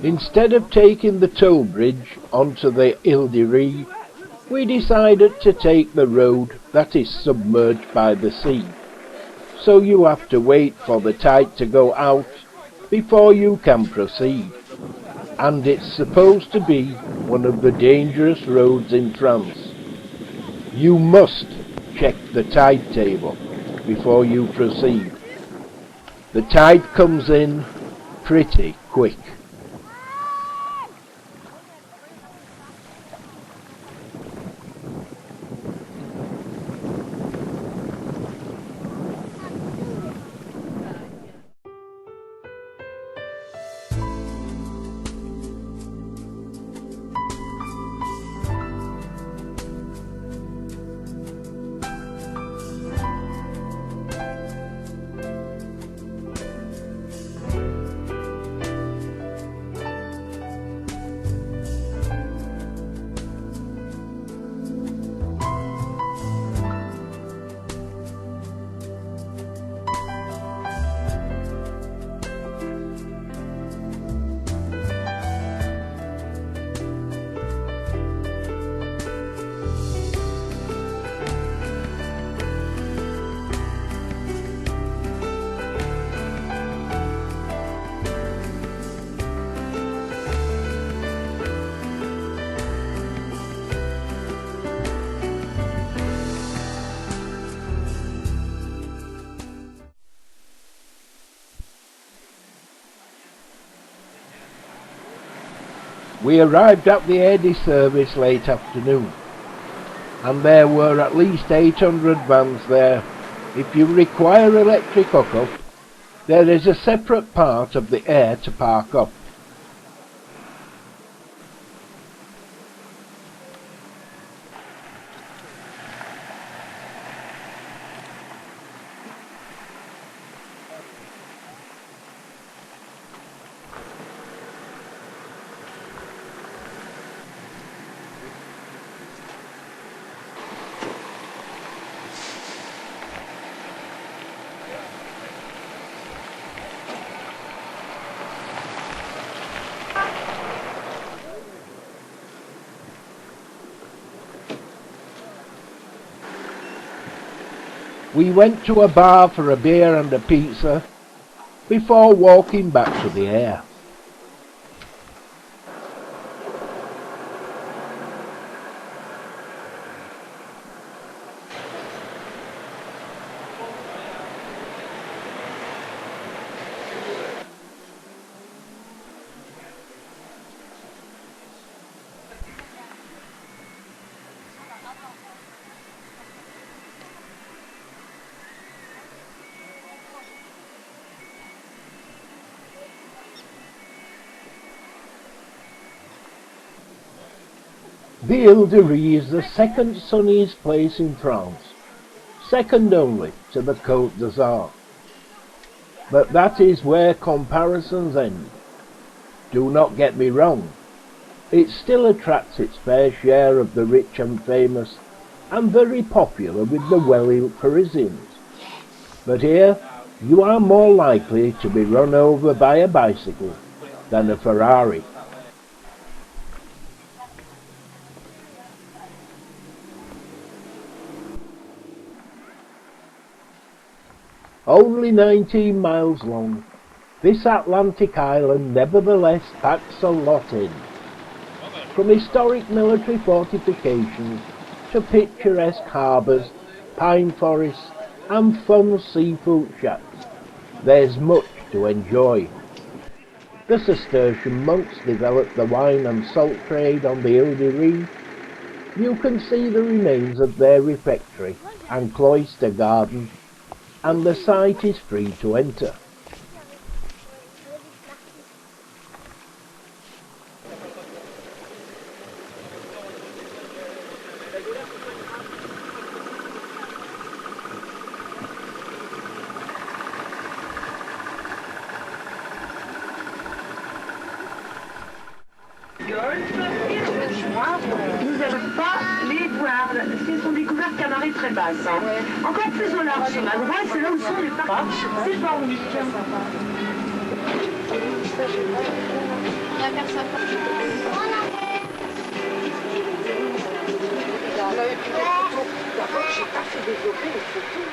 Instead of taking the toll bridge onto the Ile de Ré, we decided to take the road that is submerged by the sea. So you have to wait for the tide to go out before you can proceed. And it's supposed to be one of the dangerous roads in France. You must check the tide table before you proceed. The tide comes in pretty quick. We arrived at the AD service late afternoon, and there were at least 800 vans there. If you require electric hookup, there is a separate part of the air to park up. We went to a bar for a beer and a pizza before walking back to the air. The Ile de Ré is the second sunniest place in France, second only to the Côte d'Azur. But that is where comparisons end. Do not get me wrong, it still attracts its fair share of the rich and famous, and very popular with the well-heeled Parisians. But here, you are more likely to be run over by a bicycle than a Ferrari. Only 19 miles long, this Atlantic island nevertheless packs a lot in. From historic military fortifications to picturesque harbours, pine forests and fun seafood shacks, there's much to enjoy. The Cistercian monks developed the wine and salt trade on the Ile de Ré. You can see the remains of their refectory and cloister garden, and the site is free to enter. Nous n'avons pas les voirs, ce sont des couvertes camarées très basses. Encore plus au large sur la droite, c'est là où sont les parcs. C'est pas unique. à faire ça. D'abord, j'ai pas fait développer les photos.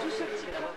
Tout ce petit là-bas.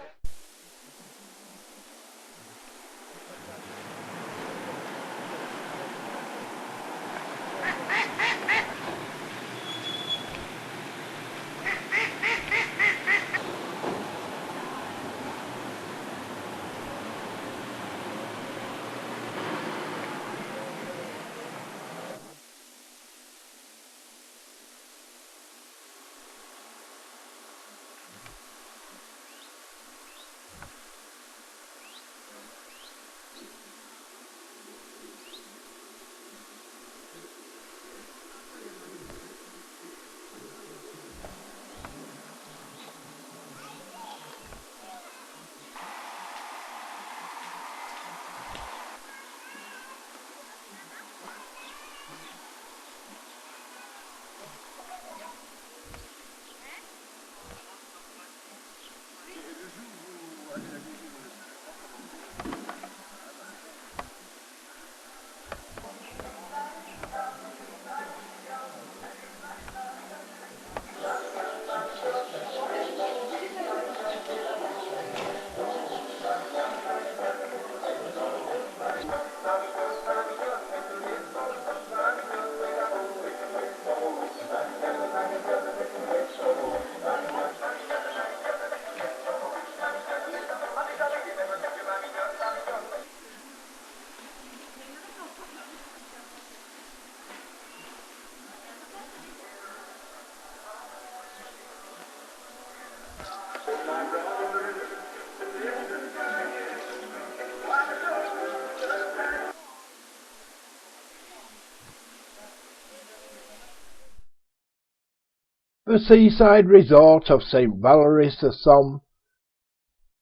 The seaside resort of St. Valery, Somme,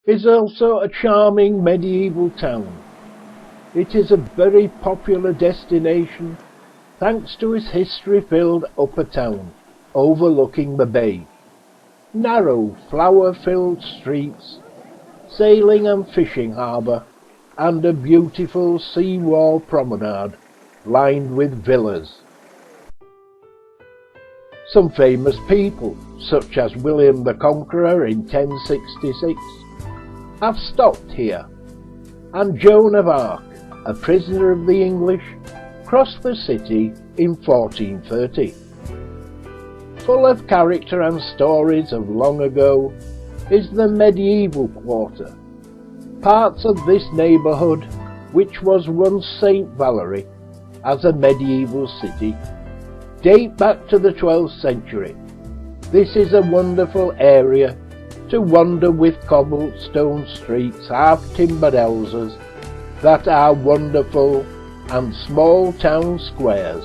is also a charming medieval town. It is a very popular destination thanks to its history-filled upper town overlooking the bay, narrow flower-filled streets, sailing and fishing harbour, and a beautiful sea-wall promenade lined with villas. Some famous people, such as William the Conqueror in 1066, have stopped here, and Joan of Arc, a prisoner of the English, crossed the city in 1430. Full of character and stories of long ago is the medieval quarter. Parts of this neighbourhood, which was once St. Valery as a medieval city, date back to the 12th century. This is a wonderful area to wander with cobblestone streets, half-timbered houses that are wonderful, and small town squares.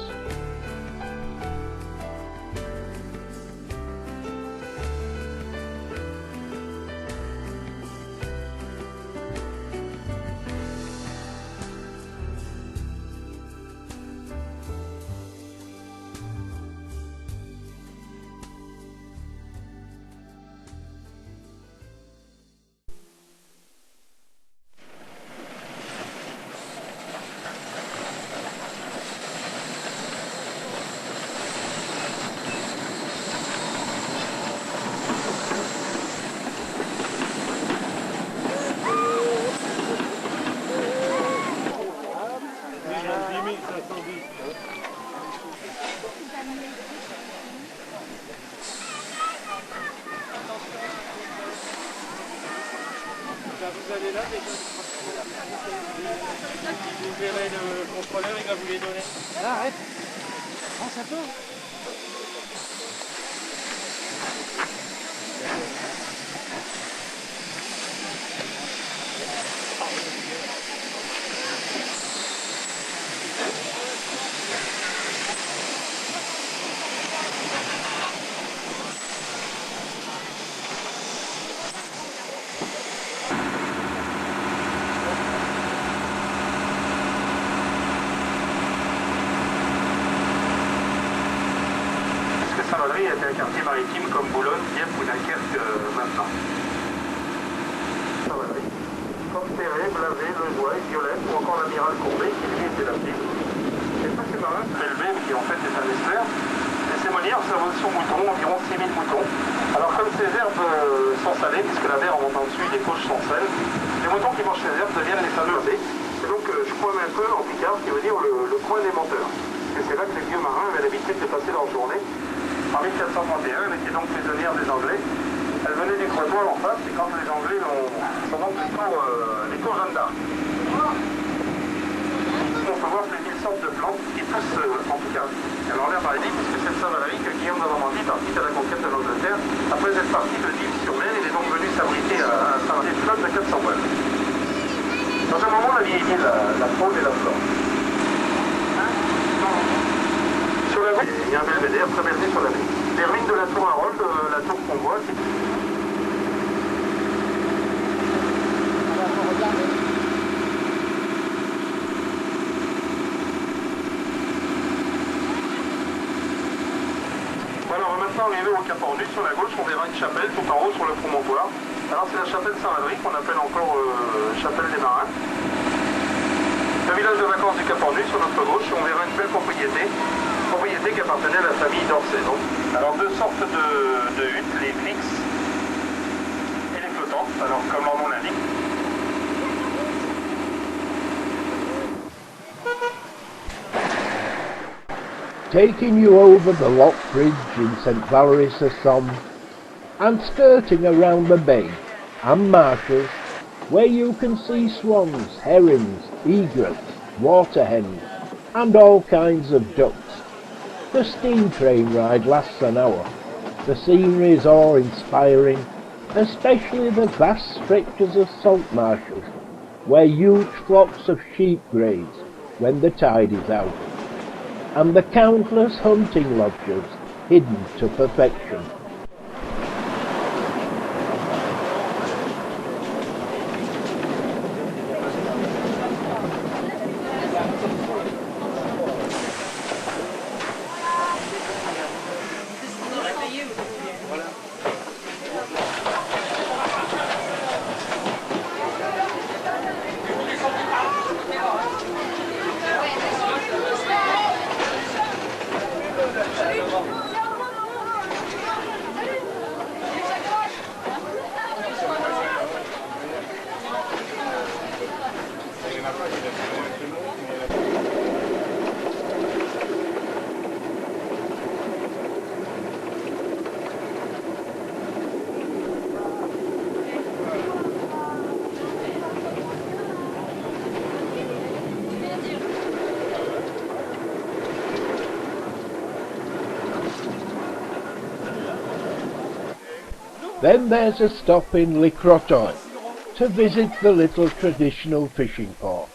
Vous allez là, vous verrez le contrôleur, il va vous les donner. Ah, arrête. Prends ça peut. Valery était un quartier maritime comme Boulogne, Dieppe ou Dunkerque maintenant. Valery, comme Perret, Blavet, Lejoie, Violette ou encore l'amiral Courbet qui lui c'est la petite. Et ça, c'est marin prélevé, qui en fait est un estuaire. Les sémonières, ça vaut sur moutons, environ 6000 moutons. Alors comme ces herbes sont salées, puisque la mer en montant dessus, les couches sont sales, les moutons qui mangent ces herbes deviennent les fameux B. Et donc je crois un peu en Picard, ce qui veut dire le coin des menteurs. Et c'est là que les vieux marins avaient l'habitude de passer leur journée. En 1431, elle était donc prisonnière des Anglais. Elle venait du Crotoy en face, et quand les Anglais sont donc les tours Jeanne d'Arc. On peut voir ces 1000 sortes de plantes qui poussent en Picardie. Elle a l'air maladie puisque c'est le Valery que Guillaume de Normandie, parti à la conquête de l'Angleterre, après être parti de l'île-sur-mer, il est donc venu s'abriter à Saint-Denis, flotte de 400 voiles. Dans un moment, on a vieilli la faune et la flore. Sur la baie, il y a un belvédère très bercé sur la baie. Les ruines de la tour Harold, la tour qu'on voit, c'est... Voilà, on va maintenant arriver au Cap Ornu. Sur la gauche, on verra une chapelle tout en haut sur le promontoire. Alors c'est la chapelle Saint-Valery qu'on appelle encore chapelle des marins. Le village de vacances du Cap Ornu sur notre gauche, on verra une belle propriété qui appartenait à la famille d'Orsay. Alors deux sortes de huttes, les fixes et les flottantes, alors comme leur nom l'indique. Taking you over the lock bridge in St Valery sur Somme and skirting around the bay and marshes where you can see swans, herons, egrets, water hens and all kinds of ducks. The steam train ride lasts an hour. The scenery is awe-inspiring, especially the vast stretches of salt marshes where huge flocks of sheep graze when the tide is out, and the countless hunting lodges hidden to perfection. Then there's a stop in Crotoy to visit the little traditional fishing port.